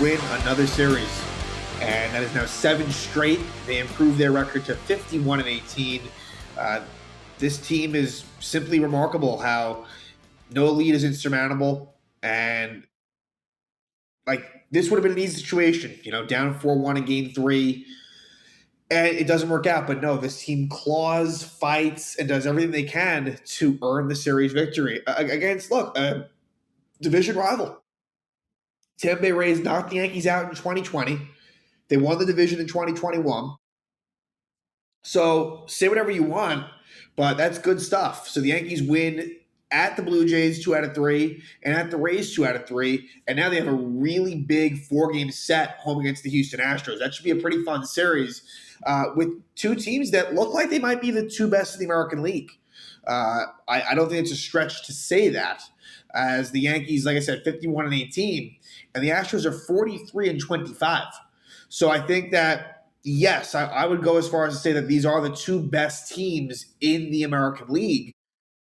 win another series, and that is now 7 straight. They improved their record to 51-18. This team is simply remarkable how no lead is insurmountable, and this would have been an easy situation, down 4-1 in game 3, and it doesn't work out. But no, this team claws, fights, and does everything they can to earn the series victory against, a division rival. Tampa Bay Rays knocked the Yankees out in 2020. They won the division in 2021. So say whatever you want, but that's good stuff. So the Yankees win at the Blue Jays 2 out of 3, and at the Rays 2 out of 3, and now they have a really big 4-game set home against the Houston Astros. That should be a pretty fun series with two teams that look like they might be the 2 best in the American League. I don't think it's a stretch to say that, as the Yankees, like I said, 51-18, and the Astros are 43-25. So I think that, yes, I would go as far as to say that these are the 2 best teams in the American League.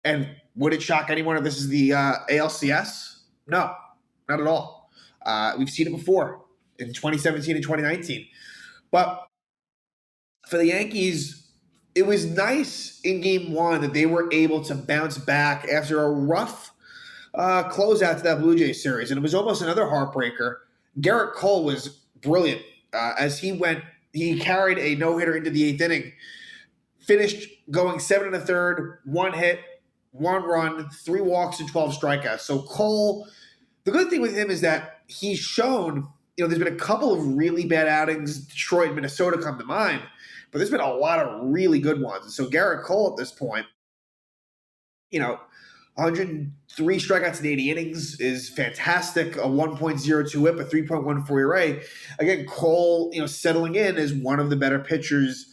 And would it shock anyone if this is the ALCS? No, not at all. We've seen it before in 2017 and 2019. But for the Yankees, it was nice in game 1 that they were able to bounce back after a rough closeout to that Blue Jays series. And it was almost another heartbreaker. Garrett Cole was brilliant as he carried a no-hitter into the 8th inning, finished going 7 1/3, 1 hit, 1 run, 3 walks, and 12 strikeouts. So Cole, the good thing with him is that he's shown, there's been a couple of really bad outings. Detroit and Minnesota come to mind, but there's been a lot of really good ones. So Garrett Cole at this point, 103 strikeouts in 80 innings is fantastic. A 1.02 whip, a 3.14 ERA. Again, Cole, settling in as one of the better pitchers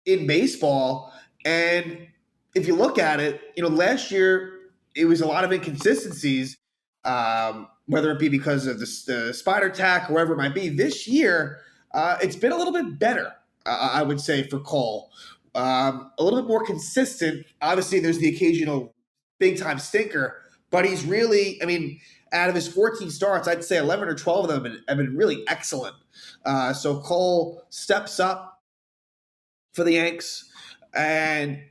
in baseball. And if you look at it, last year it was a lot of inconsistencies, whether it be because of the spider tack or whatever it might be. This year, it's been a little bit better, I would say, for Cole. A little bit more consistent. Obviously, there's the occasional big-time stinker, but he's really, out of his 14 starts, I'd say 11 or 12 of them have been really excellent. So Cole steps up for the Yanks, and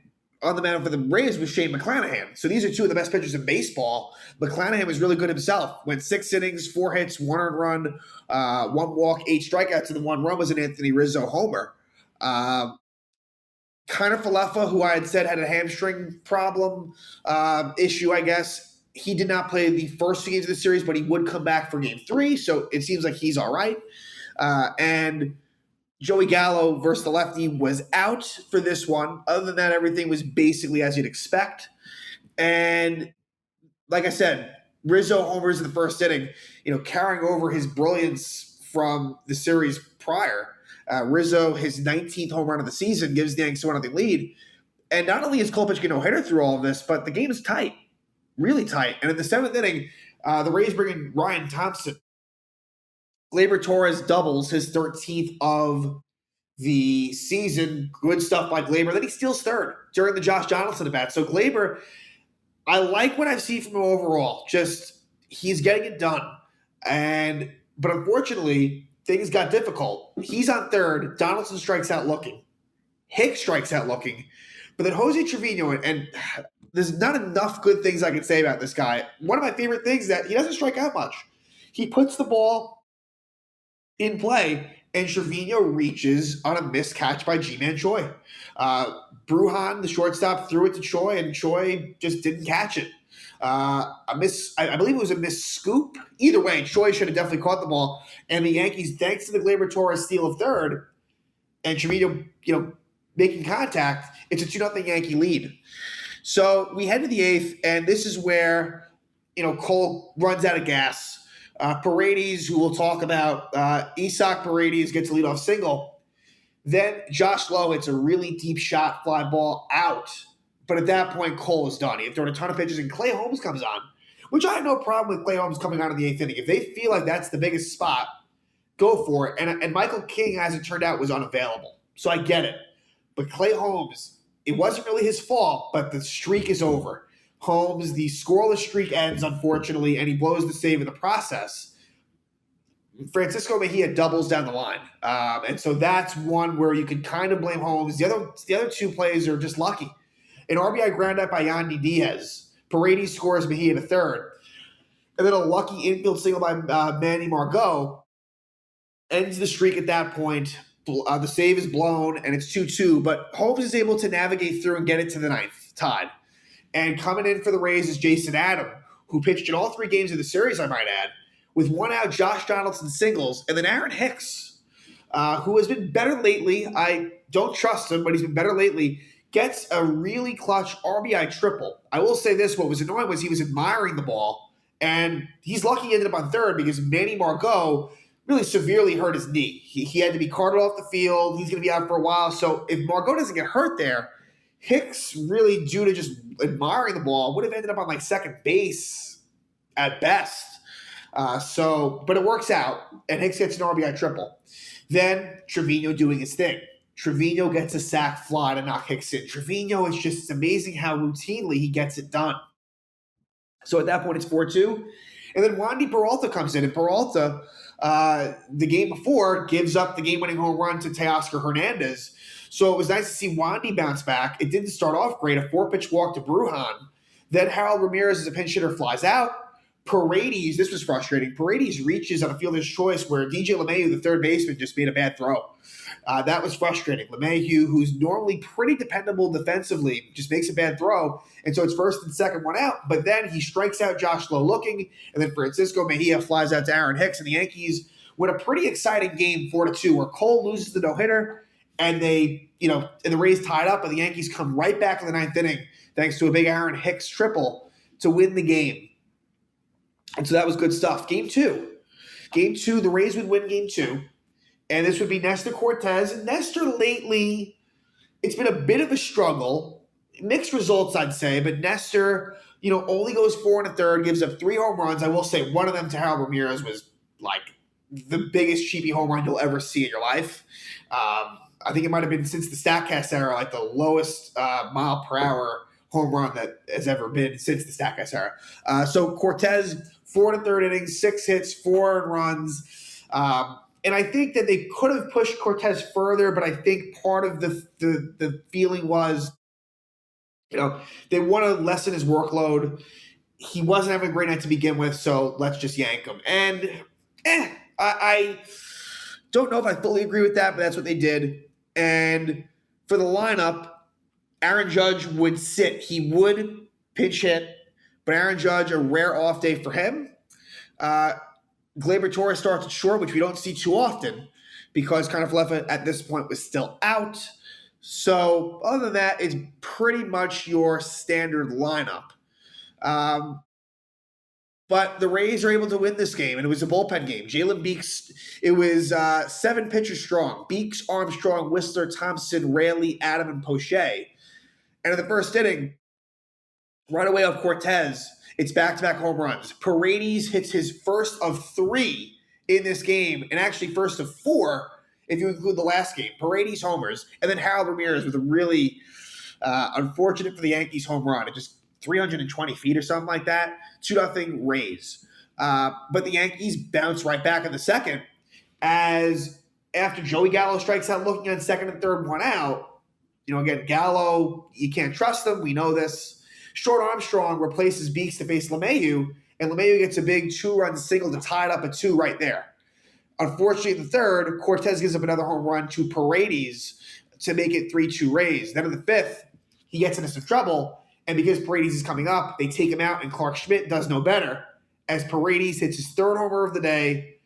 on the mound for the Rays was Shane McClanahan. So these are 2 of the best pitchers in baseball. McClanahan was really good himself. Went 6 innings, 4 hits, 1 earned run, 1 walk, 8 strikeouts, and the 1 run was an Anthony Rizzo homer. Kiner Falefa, who I had said had a hamstring problem issue, I guess. He did not play the first 2 games of the series, but he would come back for game 3, so it seems like he's all right. And Joey Gallo versus the lefty was out for this one. Other than that, everything was basically as you'd expect. And like I said, Rizzo homers in the first inning, carrying over his brilliance from the series prior. Rizzo, his 19th home run of the season, gives the Yankees a 1-0 lead. And not only is Cole pitching a no-hitter through all of this, but the game is tight, really tight. And in the 7th inning, the Rays bring in Ryan Thompson. Gleyber Torres doubles, his 13th of the season. Good stuff by Gleyber. Then he steals 3rd during the Josh Donaldson at bat. So Gleyber, I like what I've seen from him overall. Just he's getting it done. But unfortunately, things got difficult. He's on 3rd. Donaldson strikes out looking. Hicks strikes out looking. But then Jose Trevino, and there's not enough good things I can say about this guy. One of my favorite things is that he doesn't strike out much. He puts the ball in play, and Trevino reaches on a missed catch by G-Man Choi. Brujan, the shortstop, threw it to Choi, and Choi just didn't catch it. I believe it was a missed scoop. Either way, Choi should have definitely caught the ball. And the Yankees, thanks to the Gleyber Torres steal of 3rd, and Trevino, making contact, it's a 2-0 Yankee lead. So we head to the 8th, and this is where, Cole runs out of gas. Paredes, who we'll talk about, Isak Paredes gets a leadoff single. Then Josh Lowe hits a really deep shot, fly ball out. But at that point, Cole is done. He had thrown a ton of pitches, and Clay Holmes comes on, which I have no problem with Clay Holmes coming on in the 8th inning. If they feel like that's the biggest spot, go for it. And Michael King, as it turned out, was unavailable. So I get it. But Clay Holmes, it wasn't really his fault, but the streak is over. Holmes, the scoreless streak ends, unfortunately, and he blows the save in the process. Francisco Mejia doubles down the line. And so that's one where you could kind of blame Holmes. The other two plays are just lucky. An RBI ground out by Yandy Diaz. Paredes scores Mejia to third. And then a lucky infield single by Manny Margot ends the streak at that point. The save is blown, and it's 2-2. But Holmes is able to navigate through and get it to the ninth, tied. And coming in for the Rays is Jason Adam, who pitched in all 3 games of the series, I might add, with 1 out, Josh Donaldson singles, and then Aaron Hicks, who has been better lately. I don't trust him, but he's been better lately. Gets a really clutch RBI triple. I will say this, what was annoying was he was admiring the ball, and he's lucky he ended up on third because Manny Margot really severely hurt his knee. He had to be carted off the field. He's going to be out for a while. So if Margot doesn't get hurt there, Hicks really, due to just admiring the ball, would have ended up on like second base at best. But it works out, and Hicks gets an RBI triple. Then Trevino doing his thing. Trevino gets a sac fly to knock Hicks in. Trevino is just amazing how routinely he gets it done. So at that point, it's 4-2. And then Wandy Peralta comes in, and Peralta, the game before, gives up the game-winning home run to Teoscar Hernandez. So it was nice to see Wandy bounce back. It didn't start off great. A 4-pitch walk to Brujan. Then Harold Ramirez, as a pinch hitter, flies out. Paredes, this was frustrating. Paredes reaches on a fielder's choice where DJ LeMahieu, the third baseman, just made a bad throw. That was frustrating. LeMahieu, who's normally pretty dependable defensively, just makes a bad throw. And so it's first and second, 1 out. But then he strikes out Josh Lowe looking. And then Francisco Mejia flies out to Aaron Hicks. And the Yankees win a pretty exciting game 4-2 where Cole loses the no-hitter. And and the Rays tied up. And the Yankees come right back in the 9th inning thanks to a big Aaron Hicks triple to win the game. And so that was good stuff. Game 2. The Rays would win Game 2. And this would be Nestor Cortes. And Nestor lately, it's been a bit of a struggle. Mixed results, I'd say. But Nestor, only goes 4 1/3, gives up 3 home runs. I will say one of them to Harold Ramirez was like the biggest cheapy home run you'll ever see in your life. I think it might have been since the StatCast era, like the lowest mile per hour home run that has ever been since the StatCast era. So Cortes, 4 1/3 innings, 6 hits, 4 runs. And I think that they could have pushed Cortes further, but I think part of the feeling was, they want to lessen his workload. He wasn't having a great night to begin with, so let's just yank him. And I don't know if I fully agree with that, but that's what they did. And for the lineup, Aaron Judge would sit. He would pinch hit, but Aaron Judge, a rare off day for him. Gleyber Torres starts at short, which we don't see too often because Kiner-Falefa at this point was still out. So other than that, it's pretty much your standard lineup. But the Rays are able to win this game, and it was a bullpen game. Jalen Beeks, it was 7 pitchers strong. Beeks, Armstrong, Whistler, Thompson, Raley, Adam, and Poche. And in the first inning, right away off Cortes, it's back-to-back home runs. Paredes hits his first of 3 in this game, and actually first of 4 if you include the last game. Paredes homers, and then Harold Ramirez with a really unfortunate for the Yankees home run. It just 320 feet or something like that. 2-0 Rays. But the Yankees bounce right back in the second as after Joey Gallo strikes out looking on second and third, 1 out. Again, Gallo, you can't trust him. We know this. Short Armstrong replaces Beeks to face LeMahieu, and LeMahieu gets a big 2-run single to tie it up at 2 right there. Unfortunately, in the third, Cortes gives up another home run to Paredes to make it 3-2 Rays. Then in the 5th, he gets into some trouble, and because Paredes is coming up, they take him out, and Clark Schmidt does no better as Paredes hits his 3rd homer of the day,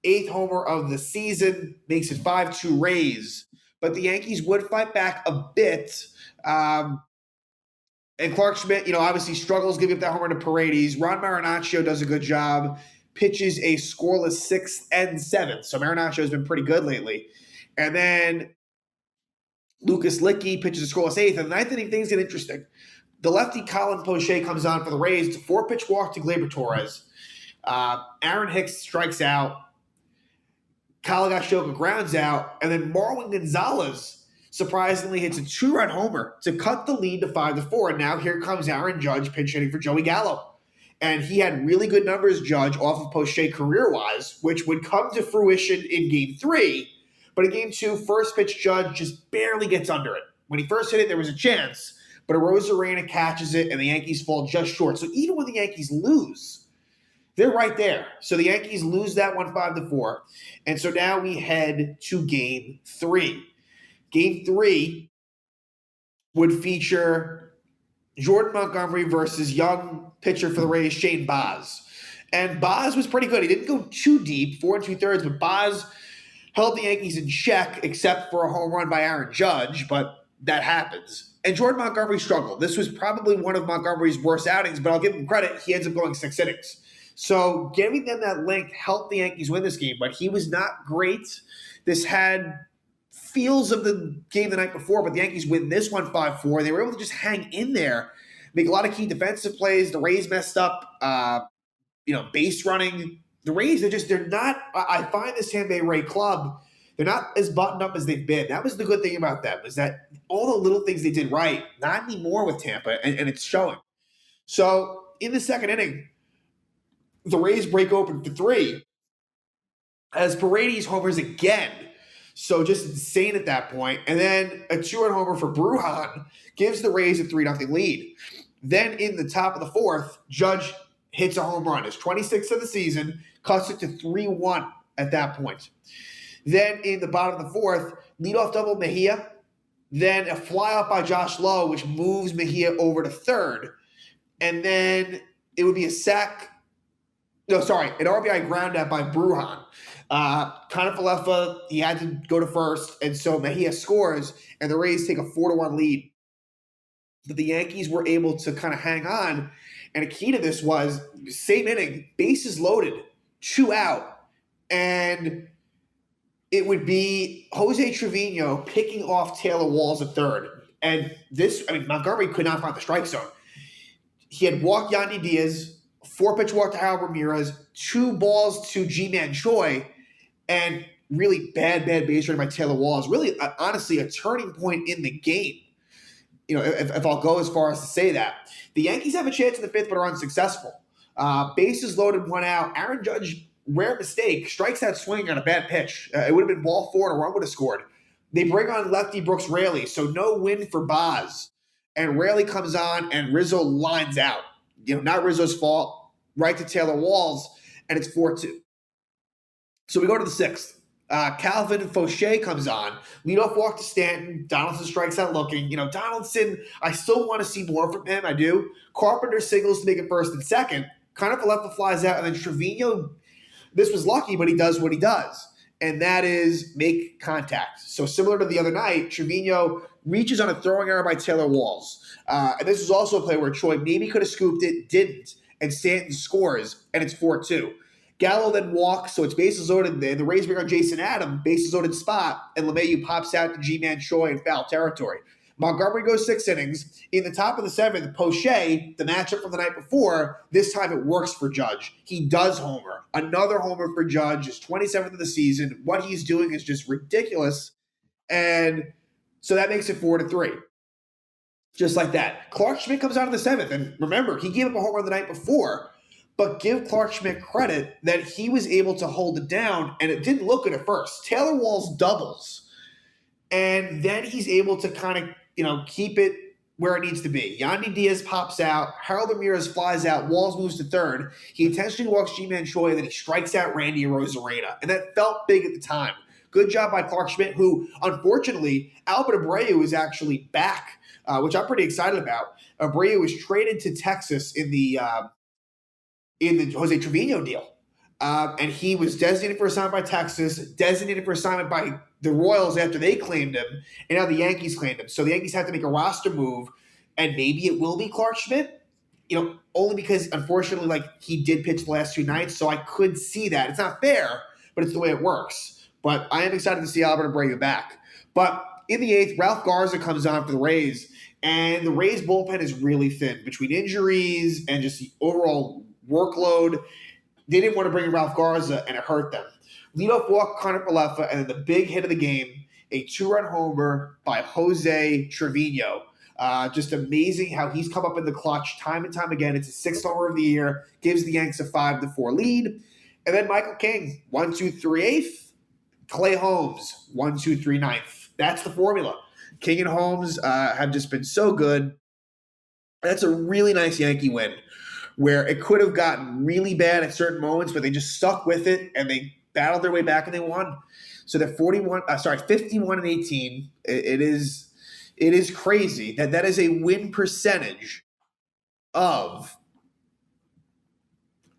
8th homer of the season, makes it 5-2 Rays. But the Yankees would fight back a bit. And Clark Schmidt, obviously struggles giving up that homer to Paredes. Ron Marinaccio does a good job, pitches a scoreless 6th and 7th. So Marinaccio has been pretty good lately. And then Lucas Licky pitches a scoreless 8th. And the 9th inning, things get interesting. The lefty Colin Poche comes on for the Rays. It's a 4-pitch walk to Gleyber Torres. Aaron Hicks strikes out. Kyle Gashoka grounds out. And then Marwin Gonzalez surprisingly hits a 2-run homer to cut the lead to 5-4. And now here comes Aaron Judge pinch hitting for Joey Gallo. And he had really good numbers, Judge, off of Poche career-wise, which would come to fruition in Game 3. But in Game 2, first pitch Judge just barely gets under it. When he first hit it, there was a chance, but Arozarena catches it, and the Yankees fall just short. So even when the Yankees lose, they're right there. So the Yankees lose that one 5-4. And so now we head to Game 3. Game 3 would feature Jordan Montgomery versus young pitcher for the Rays, Shane Baz. And Baz was pretty good. He didn't go too deep, 4 2/3, but Baz held the Yankees in check except for a home run by Aaron Judge, but that happens. And Jordan Montgomery struggled. This was probably one of Montgomery's worst outings, but I'll give him credit. He ends up going 6 innings. So giving them that length helped the Yankees win this game, but he was not great. This had feels of the game the night before, but the Yankees win this one 5-4. They were able to just hang in there, make a lot of key defensive plays. The Rays messed up, base running. The Rays, they're not – I find this Tampa Bay Ray club, they're not as buttoned up as they've been. That was the good thing about them, is that all the little things they did right, not anymore with Tampa, and it's showing. So in the second inning, the Rays break open for 3 as Paredes homers again. So just insane at that point. And then a 2-run homer for Brujan gives the Rays a 3-0 lead. Then in the top of the 4th, Judge hits a home run. His 26th of the season, cuts it to 3-1 at that point. Then in the bottom of the 4th, leadoff double Mejia. Then a fly out by Josh Lowe, which moves Mejia over to 3rd. And then it would be an RBI ground out by Brujan. Falefa, he had to go to 1st, and so Mejia scores, and the Rays take a 4-1 lead. But the Yankees were able to kind of hang on, and a key to this was, same inning, bases loaded, 2 out, and it would be Jose Trevino picking off Taylor Walls at 3rd. And Montgomery could not find the strike zone. He had walked Yandy Diaz, 4-pitch walk to Harold Ramirez, 2 balls to Ji-Man Choi, and really bad base running by Taylor Walls. Really, honestly, a turning point in the game. If I'll go as far as to say that. The Yankees have a chance in the 5th but are unsuccessful. Bases loaded, 1 out. Aaron Judge, rare mistake, strikes out swinging on a bad pitch. It would have been ball 4 and a run would have scored. They bring on lefty Brooks Raley, so no win for Baz. And Raley comes on, and Rizzo lines out. Not Rizzo's fault. Right to Taylor Walls, and it's 4-2. So we go to the 6th. Calvin Fauché comes on. Leadoff walk to Stanton. Donaldson strikes out looking. Donaldson, I still want to see more from him. I do. Carpenter signals to make it 1st and 2nd. Falefa flies out, and then Trevino, this was lucky, but he does what he does, and that is make contact. So similar to the other night, Trevino reaches on a throwing error by Taylor Walls. And this was also a play where Choi maybe could have scooped it, didn't. And Stanton scores, and it's 4-2. Gallo then walks, so it's bases loaded. The Rays bring on Jason Adam, bases loaded spot, and LeMahieu pops out to Ji-Man Choi in foul territory. Montgomery goes 6 innings. In the top of the 7th, Poche, the matchup from the night before, this time it works for Judge. He does homer. Another homer for Judge, his 27th of the season. What he's doing is just ridiculous. And so that makes it 4-3. Just like that. Clarke Schmidt comes out of the 7th. And remember, he gave up a home run the night before. But give Clarke Schmidt credit that he was able to hold it down. And it didn't look good at first. Taylor Walls doubles. And then he's able to kind of, keep it where it needs to be. Yandy Diaz pops out. Harold Ramirez flies out. Walls moves to 3rd. He intentionally walks Ji-Man Choi. And then he strikes out Randy Arozarena. And that felt big at the time. Good job by Clarke Schmidt, who, unfortunately, Albert Abreu is actually back, which I'm pretty excited about. Abreu was traded to Texas in the Jose Trevino deal. And he was designated for assignment by Texas, designated for assignment by the Royals after they claimed him, and now the Yankees claimed him. So the Yankees have to make a roster move, and maybe it will be Clarke Schmidt, only because, unfortunately, he did pitch the last 2 nights, so I could see that. It's not fair, but it's the way it works. But I am excited to see Albert Abreu back. But in the 8th, Ralph Garza comes on for the Rays, and the Rays bullpen is really thin between injuries and just the overall workload. They didn't want to bring in Ralph Garza, and it hurt them. Leadoff walk, Falefa, and then the big hit of the game, a 2-run homer by Jose Trevino. Just amazing how he's come up in the clutch time and time again. It's his sixth homer of the year, gives the Yanks a 5-4 lead. And then Michael King, 1-2-3 eighth. Clay Holmes, 1-2-3 ninth. That's the formula. King and Holmes have just been so good. That's a really nice Yankee win where it could have gotten really bad at certain moments, but they just stuck with it and they battled their way back and they won. So they're 51-18. It is crazy that is a win percentage of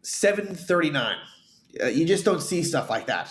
739. You just don't see stuff like that.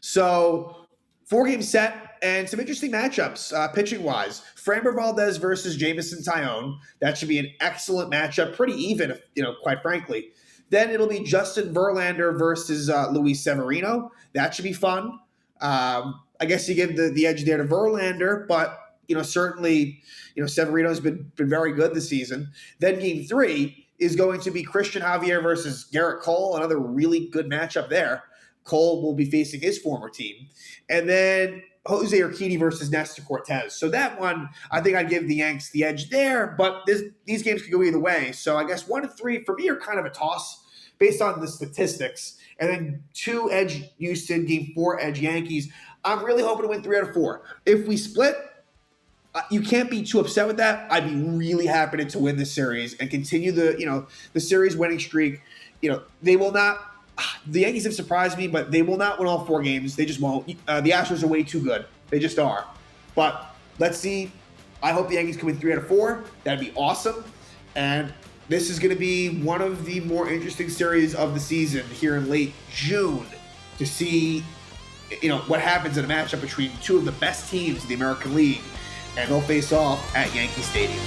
So 4-game set and some interesting matchups pitching wise. Framber Valdez versus Jamison Tyone. That should be an excellent matchup, pretty even, quite frankly. Then it'll be Justin Verlander versus Luis Severino. That should be fun. I guess you give the edge there to Verlander, but certainly, Severino's been very good this season. Then game 3 is going to be Christian Javier versus Garrett Cole, another really good matchup there. Cole will be facing his former team. And then Jose Urquidy versus Nestor Cortez. So that one, I think I'd give the Yanks the edge there, but these games could go either way. So I guess 1 and 3 for me are kind of a toss based on the statistics. And then 2 edge Houston, game 4 edge Yankees. I'm really hoping to win 3 out of 4. If we split, you can't be too upset with that. I'd be really happy to win this series and continue the series winning streak. They will not. The Yankees have surprised me, but they will not win all 4 games. They just won't. The Astros are way too good. They just are. But let's see. I hope the Yankees can win 3 out of 4. That'd be awesome. And this is going to be one of the more interesting series of the season here in late June to see, what happens in a matchup between 2 of the best teams in the American League. And they'll face off at Yankee Stadium.